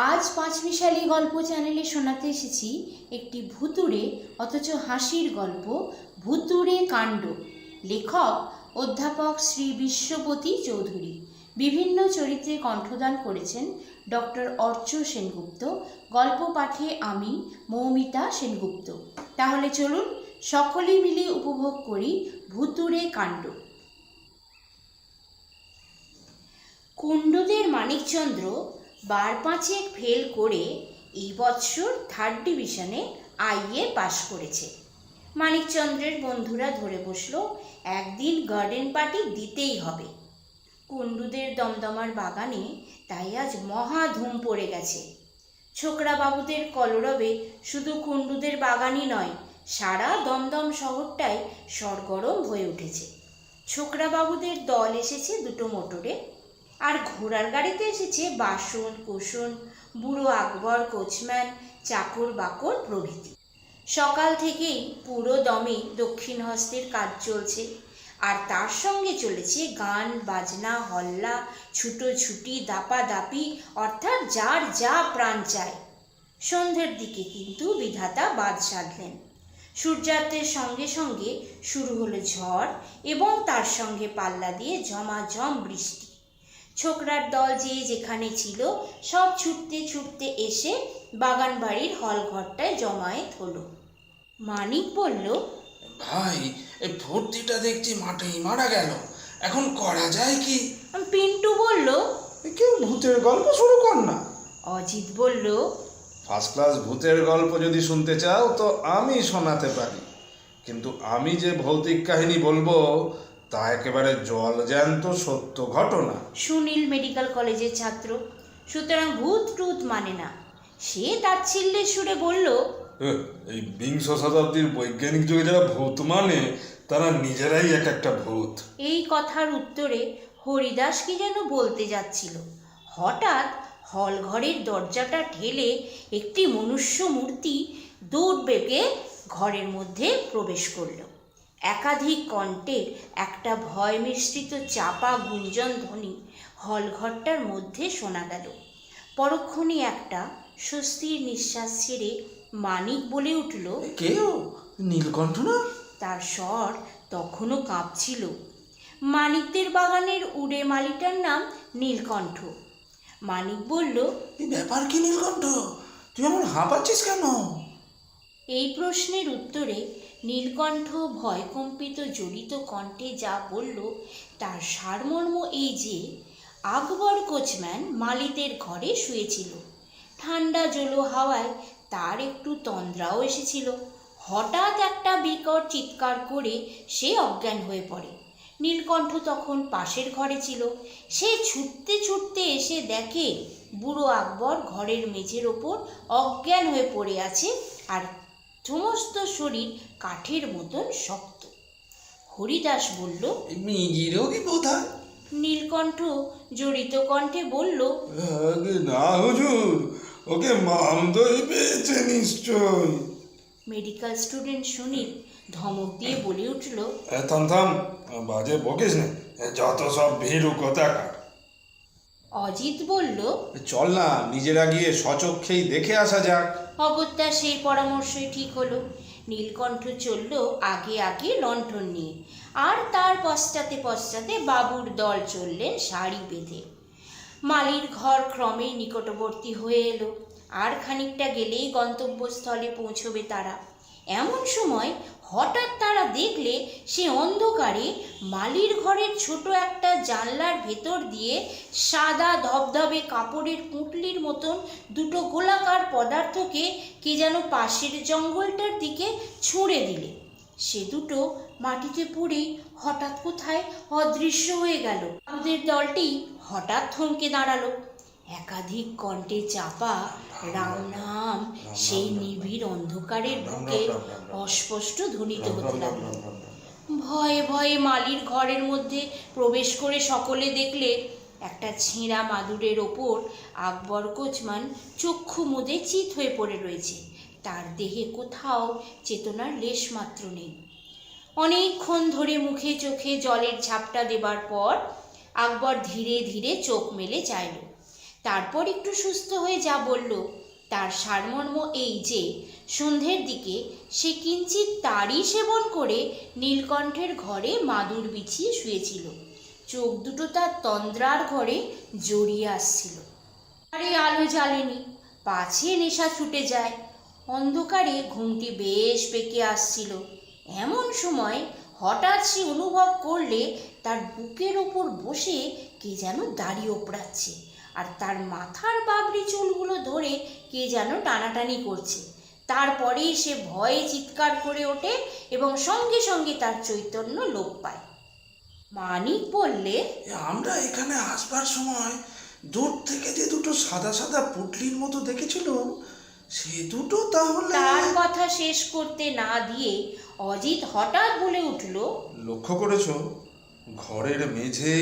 আজ পাঁচমিশালি গল্প চ্যানেলে শোনাতে এসেছি একটি ভুতুড়ে অথচ হাসির গল্প, ভুতুড়ে কাণ্ড। লেখক অধ্যাপক শ্রী বিশ্বপতি চৌধুরী। বিভিন্ন চরিত্রে কণ্ঠদান করেছেন ডক্টর অর্চ সেনগুপ্ত। গল্প পাঠে আমি মৌমিতা সেনগুপ্ত। তাহলে চলুন সকলে মিলে উপভোগ করি ভুতুড়ে কাণ্ড। কুণ্ডুদের মানিকচন্দ্র বার পাঁচেক ফেল করে এই বৎসর 3rd ডিভিশনে আইএ পাশ করেছে। মানিকচন্দ্রের বন্ধুরা ধরে বসলো একদিন গার্ডেন পার্টি দিতেই হবে। কুণ্ডুদের দমদমার বাগানে তাই আজ মহা ধুম পড়ে গেছে। ছোকরা বাবুদের কলরবে শুধু কুণ্ডুদের বাগানই নয়, সারা দমদম শহরটাই সরগরম হয়ে উঠেছে। ছোকরা বাবুদের দল এসেছে 2টো মোটরে, আর ঘোড়ার গাড়িতে এসেছে বাসন কোসন, বুড়ো আকবর, কোচম্যান, চাকর বাকর প্রভৃতি। সকাল থেকেই পুরো দমে দক্ষিণ হস্তের কাজ চলছে, আর তার সঙ্গে চলেছে গান বাজনা, হল্লা, ছুটোছুটি, দাপাদাপি, অর্থাৎ যার যা প্রাণ চায়। সন্ধ্যের দিকে কিন্তু বিধাতা বাদ সাধলেন। সূর্যাস্তের সঙ্গে সঙ্গে শুরু হলো ঝড় এবং তার সঙ্গে পাল্লা দিয়ে ঝমাঝম বৃষ্টি। ছোকরার দল যে যেখানে ছিল সব ছুটতে ছুটতে এসে বাগান বাড়ির হল ঘরটায় জমায়েত হলো। মানিক বলল, ভাই, এই ভর্তিটা দেখছি মাঠেই মারা গেল, এখন করা যায় কি? পিন্টু বলল, কেউ ভূতের গল্প শুরু কর না। অজিত বলল, ফার্স্ট ক্লাস ভূতের গল্প যদি শুনতে চাও তো আমি শোনাতে পারি, কিন্তু আমি যে ভৌতিক কাহিনী বলবো তা একেবারে জলজ্যান্ত সত্য ঘটনা। সুনীল মেডিকেল কলেজের ছাত্র, সুতরাং ভূত টুত মানে না। সে তাচ্ছিল্যের সুরে বলল, এই বিংশ শতাব্দীর বৈজ্ঞানিক যুগে যারা ভূত মানে তারা নিজেরাই এক একটা ভূত। এই কথার উত্তরে হরিদাস কি যেন বলতে যাচ্ছিল। হঠাৎ হল ঘরের দরজাটা ঠেলে একটি মনুষ্য মূর্তি দৌড় বেগে ঘরের মধ্যে প্রবেশ করল। একাধিক কণ্ঠের একটা ভয় মিশ্রিত চাপা গুঞ্জন ধ্বনি হলঘরটার মধ্যে শোনা গেল। পরক্ষণে একটা স্বস্তির নিঃশ্বাস ছেড়ে মানিক বলে উঠল, কেউ নীলকণ্ঠ না? তার স্বর তখনও কাঁপছিল। মানিকদের বাগানের উড়ে মালিটার নাম নীলকণ্ঠ। মানিক বলল, এই ব্যাপার কি নীলকণ্ঠ? তুই এমন হাঁপাচ্ছিস কেন? এই প্রশ্নের উত্তরে নীলকণ্ঠ ভয়কম্পিত জড়িত কণ্ঠে যা বলল তার সারমর্ম এই যে, আকবর কোচম্যান মালিতের ঘরে শুয়েছিল। ঠান্ডা জলো হাওয়ায় তার একটু তন্দ্রাও এসেছিল। হঠাৎ একটা বিকট চিৎকার করে সে অজ্ঞান হয়ে পড়ে। নীলকণ্ঠ তখন পাশের ঘরে ছিল। সে ছুটতে ছুটতে এসে দেখে বুড়ো আকবর ঘরের মেঝের ওপর অজ্ঞান হয়ে পড়ে আছে, আর সমস্ত শরীর কাঠের মতন শক্ত। হরিদাস বলল, মিজিরও কি বোধহয়? নীলকণ্ঠ জড়িত কণ্ঠে বলল, না হুজুর, ওকে মামদই পেয়েছে নিশ্চয়। মেডিকেল স্টুডেন্ট সুনীল ধমক দিয়ে বলে উঠল, থাম থাম, বাজে বকিস না, যত সব ভীরু কোথাকার। অজিত বলল, চল না, নিজেরা গিয়ে স্বচক্ষেই দেখে আসা যাক। অগত্যা সেই পরামর্শই ঠিক হলো। নীলকণ্ঠ চলল আগে আগে লণ্ঠন নিয়ে, আর তার পশ্চাতে পশ্চাতে বাবুর দল চললেন সারি বেঁধে। মালির ঘর ক্রমেই নিকটবর্তী হয়ে এলো, আর খানিকটা গেলেই গন্তব্যস্থলে পৌঁছবে তারা। এমন সময় হঠাৎ তারা দেখলে সে অন্ধকারে মালির ঘরের ছোট একটা জানলার ভেতর দিয়ে সাদা ধবধবে কাপড়ের পুঁটলির মতন 2টো গোলাকার পদার্থকে কে যেন পাশের জঙ্গলটার দিকে ছুঁড়ে দিলে। সে দুটো মাটিতে পড়েই হঠাৎ কোথায় অদৃশ্য হয়ে গেল। ওদের দলটি হঠাৎ থমকে দাঁড়ালো। একাধিক কণ্ঠে চাপা রাম নাম সেই নিবিড় অন্ধকারের বুকে অস্পষ্ট ধ্বনিত হতে লাগলো। ভয়ে ভয়ে মালির ঘরের মধ্যে প্রবেশ করে সকলে দেখলে একটা ছেঁড়া মাদুরের ওপর আকবর কোচম্যান চক্ষু মুদে চিত হয়ে পড়ে রয়েছে। তার দেহে কোথাও চেতনার লেশ মাত্র নেই। অনেকক্ষণ ধরে মুখে চোখে জলের ঝাপটা দেবার পর আকবর ধীরে ধীরে চোখ মেলে চাইল। তারপর একটু সুস্থ হয়ে যা বলল তার সারমর্ম এই যে সন্ধ্যের দিকে সে কিঞ্চিৎ তারই সেবন করে নীলকণ্ঠের ঘরে মাদুর বিছিয়ে শুয়েছিল। চোখ দুটো তার তন্দ্রার ঘরে জড়িয়ে আসছিল। আরে আলো জ্বালেনি, পাছে নেশা ছুটে যায়। অন্ধকারে ঘুমটি বেশ পেকে আসছিল। এমন সময় হঠাৎ সে অনুভব করলে তার বুকের ওপর বসে কে যেন দাড়ি ওপড়াচ্ছে, আর তার মাথার বাবরি চুলগুলো ধরে কে যেন টানাটানি করছে। তারপরেই সে ভয়ে চিৎকার করে ওঠে এবং সঙ্গে সঙ্গে তার চৈতন্য লোপ পায়। মানিক বললে, আমরা এখানে আসবার সময় দূর থেকে যে দুটো সাদা সাদা পুটলির মতো দেখেছিলাম, সে দুটো তাহলে? তার কথা শেষ করতে না দিয়ে অজিত হঠাৎ বলে উঠল, লক্ষ্য করেছ ঘরের মেঝে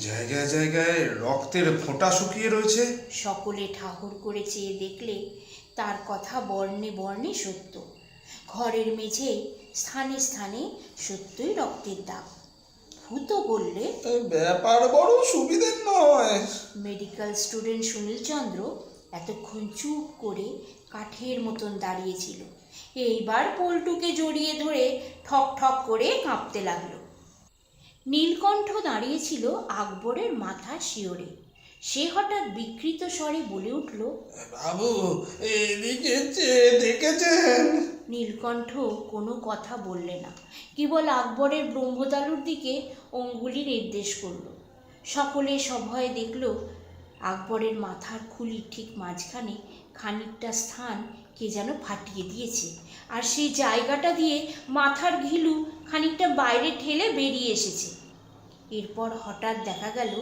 জায়গায় জায়গায় রক্তের ফোঁটা শুকিয়ে রয়েছে? সকলে ঠাহর করে চেয়ে দেখলে তার কথা বর্ণে বর্ণে সত্য। ঘরের মেঝে স্থানে স্থানে সত্যই রক্তের দাগ। ভূত বললে, ব্যাপার বড় সুবিধের নয়। মেডিকেল স্টুডেন্ট সুনীলচন্দ্র এতক্ষণ চুপ করে কাঠের মতন দাঁড়িয়েছিল। এইবার পল্টুকে জড়িয়ে ধরে ঠক ঠক করে কাঁপতে লাগলো। নীলকণ্ঠ দাঁড়িয়েছিল আকবরের মাথার শিওরে। সে হঠাৎ বিকৃত স্বরে বলে উঠল, বাবু, এদিকে চেয়ে দেখেছেন? নীলকণ্ঠ কোনো কথা বললে না, কেবল আকবরের ব্রহ্মতালুর দিকে অঙ্গুলি নির্দেশ করল। সকলে সভয়ে দেখল আকবরের মাথার খুলির ঠিক মাঝখানে খানিকটা স্থান কে যেন ফাটিয়ে দিয়েছে, আর সেই জায়গাটা দিয়ে মাথার ঘিলু খানিকটা বাইরে ঠেলে বেরিয়ে এসেছে। এরপর হঠাৎ দেখা গেল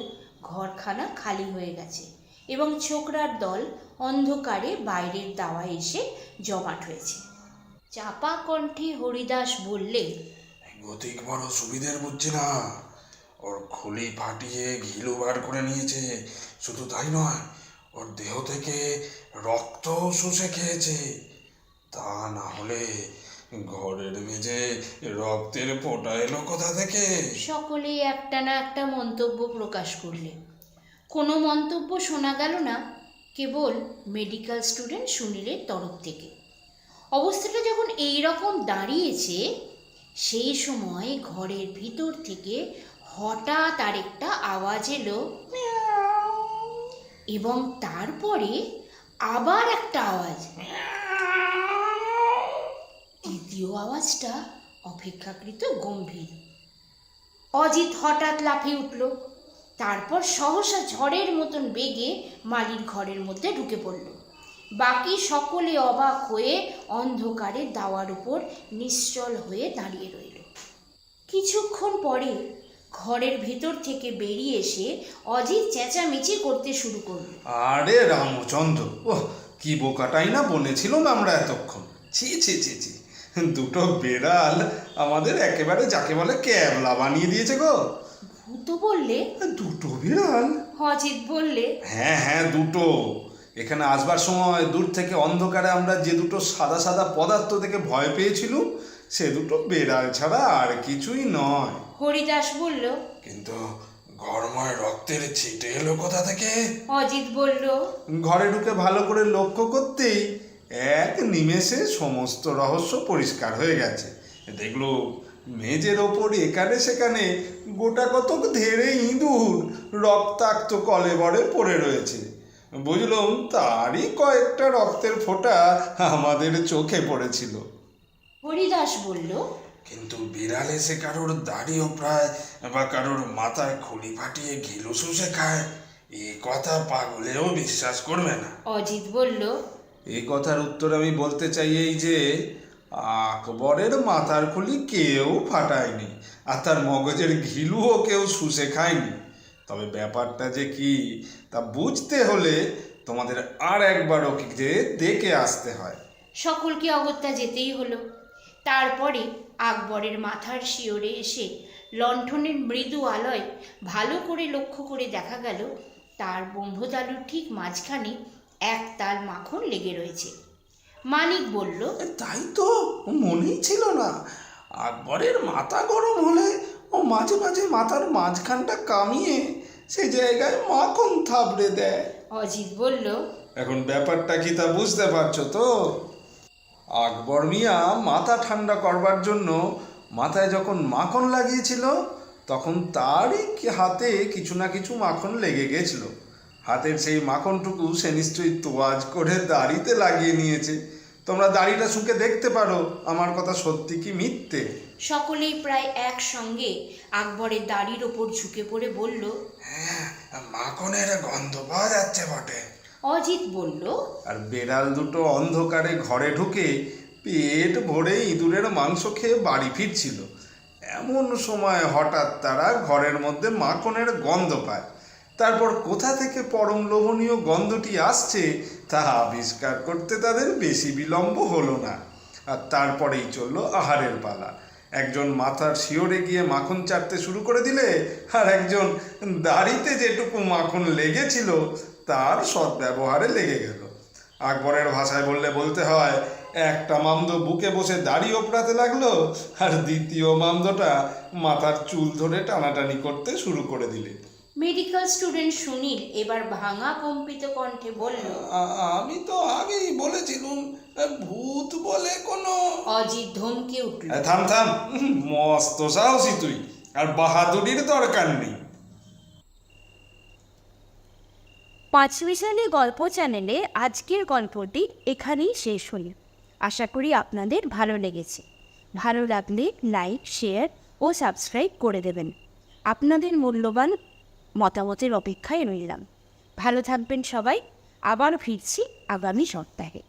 ঘরখানা খালি হয়ে গেছে এবং ছোকরার দল অন্ধকারে বাইরের দাওয়ায় এসে জমাট হয়েছে। চাপা কণ্ঠে হরিদাস বললে, গতিক বড় সুবিধের বুঝছি না। ওর খুলি ফাটিয়ে ঘিলু বার করে নিয়েছে। শুধু তাই নয়, ওর দেহ থেকে রক্ত শুষে খেয়েছে। তা না হলে ঘরের মেঝে রক্তের ফোঁটা এলো কোথা থেকে? সকলেই একটা না একটা মন্তব্য প্রকাশ করলে। কোনো মন্তব্য শোনা গেল না, কেবল মেডিকেল স্টুডেন্ট সুনীলের তরফ থেকে। অবস্থাটা যখন এই রকম দাঁড়িয়েছে, সেই সময় ঘরের ভিতর থেকে হঠাৎ আরেকটা আওয়াজ এলো এবং তারপরে আবার একটা আওয়াজ। দ্বিতীয় আওয়াজটা অপেক্ষাকৃত গম্ভীর। অজিত হঠাৎ লাফিয়ে উঠল, তারপর সহসা ঝড়ের মতন বেগে মালির ঘরের মধ্যে ঢুকে পড়ল। বাকি সকলে অবাক হয়ে অন্ধকারে দাওয়ার উপর নিশ্চল হয়ে দাঁড়িয়ে রইল। কিছুক্ষণ পরে ঘরের ভেতর থেকে বেরিয়ে এসে অজিত চেঁচামেচি করতে শুরু করল। আরে রামচন্দ্র, ওহ কি বোকাটাই না বনেছিলাম আমরা এতক্ষণ। ছি ছি ছি ছি, দুটো বেড়াল আমাদের একেবারে যাকে বলে ক্যাবলা বানিয়ে দিয়েছে গো। ভূত বললে, দুটো বিড়াল? অজিত বললে, হ্যাঁ হ্যাঁ দুটো। এখানে আসবার সময় দূর থেকে অন্ধকারে আমরা যে দুটো সাদা সাদা পদার্থ দেখে ভয় পেয়েছিলুম, সে দুটো বেড়াল ছাড়া আর কিছুই নয়। হরিদাস বলল, কিন্তু ঘরময় রক্তের ছিটে এলো কোথা থেকে? অজিত বলল, ঘরে ঢুকে ভালো করে লক্ষ্য করতেই এক নিমেষে সমস্ত রহস্য পরিষ্কার হয়ে গেছে। দেখলো মেঝের ওপর এখানে সেখানে গোটা কতক ধেড়ে ইঁদুর রক্তাক্ত কলেবরে পড়ে রয়েছে। বুঝলাম তারই কয়েকটা রক্তের ফোঁটা আমাদের চোখে পড়েছিল। হরিদাস বলল, কিন্তু বিড়াল এসে কারোর দাড়িও প্রায় বা কারোর মাথার খুলি ফাটিয়ে ঘিলু শুষে খায়, এ কথা পাগলেও বিশ্বাস করবে না। অজিত বলল, এই কথার উত্তর আমি বলতে চাই এই যে আকবরের মাথার খুলি কেউ ফাটায়নি, আর তার মগজের ঘিলুও কেউ শুষে খায়নি। তবে ব্যাপারটা যে কি তা বুঝতে হলে তোমাদের আর একবার ওকে দেখে আসতে হয়। সকলকে অগত্যা যেতেই হলো। তারপরে আকবরের মাথার শিওরে এসে লণ্ঠনের মৃদু আলোয় ভালো করে লক্ষ্য করে দেখা গেল তার ব্রহ্মতালুর ঠিক মাঝখানে এক তাল মাখন লেগে রয়েছে। মানিক বলল, তাই তো মনেই ছিল না। আকবরের মাথা গরম হলে ও মাঝে মাঝে মাথার মাঝখানটা কামিয়ে সে জায়গায় মাখন থাবড়ে দেয়। অজিত বলল, এখন ব্যাপারটা কি তা বুঝতে পারছো তো? আকবর মিয়া মাথা ঠান্ডা করবার জন্য মাথায় যখন মাখন লাগিয়েছিল, তখন তারই হাতে কিছু না কিছু মাখন লেগে গেছিল। হাতের সেই মাখনটুকু সে নিশ্চয়ই তোয়াজ করে দাড়িতে লাগিয়ে নিয়েছে। তোমরা দাড়িটা শুকে দেখতে পারো আমার কথা সত্যি কি মিথ্যে। সকলেই প্রায় একসঙ্গে আকবরের দাড়ির ওপর ঝুঁকে পড়ে বলল। হ্যাঁ, মাখনের গন্ধ পাওয়া যাচ্ছে বটে। অজিত বলল, আর বেড়াল দুটো অন্ধকারে ঘরে ঢুকে পেট ভরে ইঁদুরের মাংস খেয়ে বাড়ি ফিরছিল। এমন সময় হঠাৎ তারা ঘরের মধ্যে মাখনের গন্ধ পায়। তারপর কোথা থেকে পরম লোভনীয় গন্ধটি আসছে তা আবিষ্কার করতে তাদের বেশি বিলম্ব হলো না। আর তারপরেই চলল আহারের পালা। একজন মাথার শিওরে গিয়ে মাখন চাটতে শুরু করে দিলে, আর একজন দাড়িতে যেটুকু মাখন লেগেছিল তার সদ্ব্যবহারে লেগে গেল। আকবরের ভাষায় বলতে হয়, একটা মামদ বুকে বসে দাড়ি ওপড়াতে লাগলো, আর দ্বিতীয় মামদটা মাথার চুল ধরে টানাটানি করতে শুরু করে দিলে। মেডিকেল স্টুডেন্ট সুনীল এবার ভাঙা কম্পিত কণ্ঠে বলল, আমি তো আগেই বলেছিলুম, ভূত বলে কোনো। অজিত ধমকে উঠল, থাম থাম, মস্ত সাহসী তুই, আর বাহাদুরির দরকার নেই। পাঁচমিশালি গল্প চ্যানেলে আজকের গল্পটি এখানেই শেষ হল। আশা করি আপনাদের ভালো লেগেছে। ভালো লাগলে লাইক, শেয়ার ও সাবস্ক্রাইব করে দেবেন। আপনাদের মূল্যবান মতামতের অপেক্ষায় রইলাম। ভালো থাকবেন সবাই। আবার ফিরছি আগামী সপ্তাহে।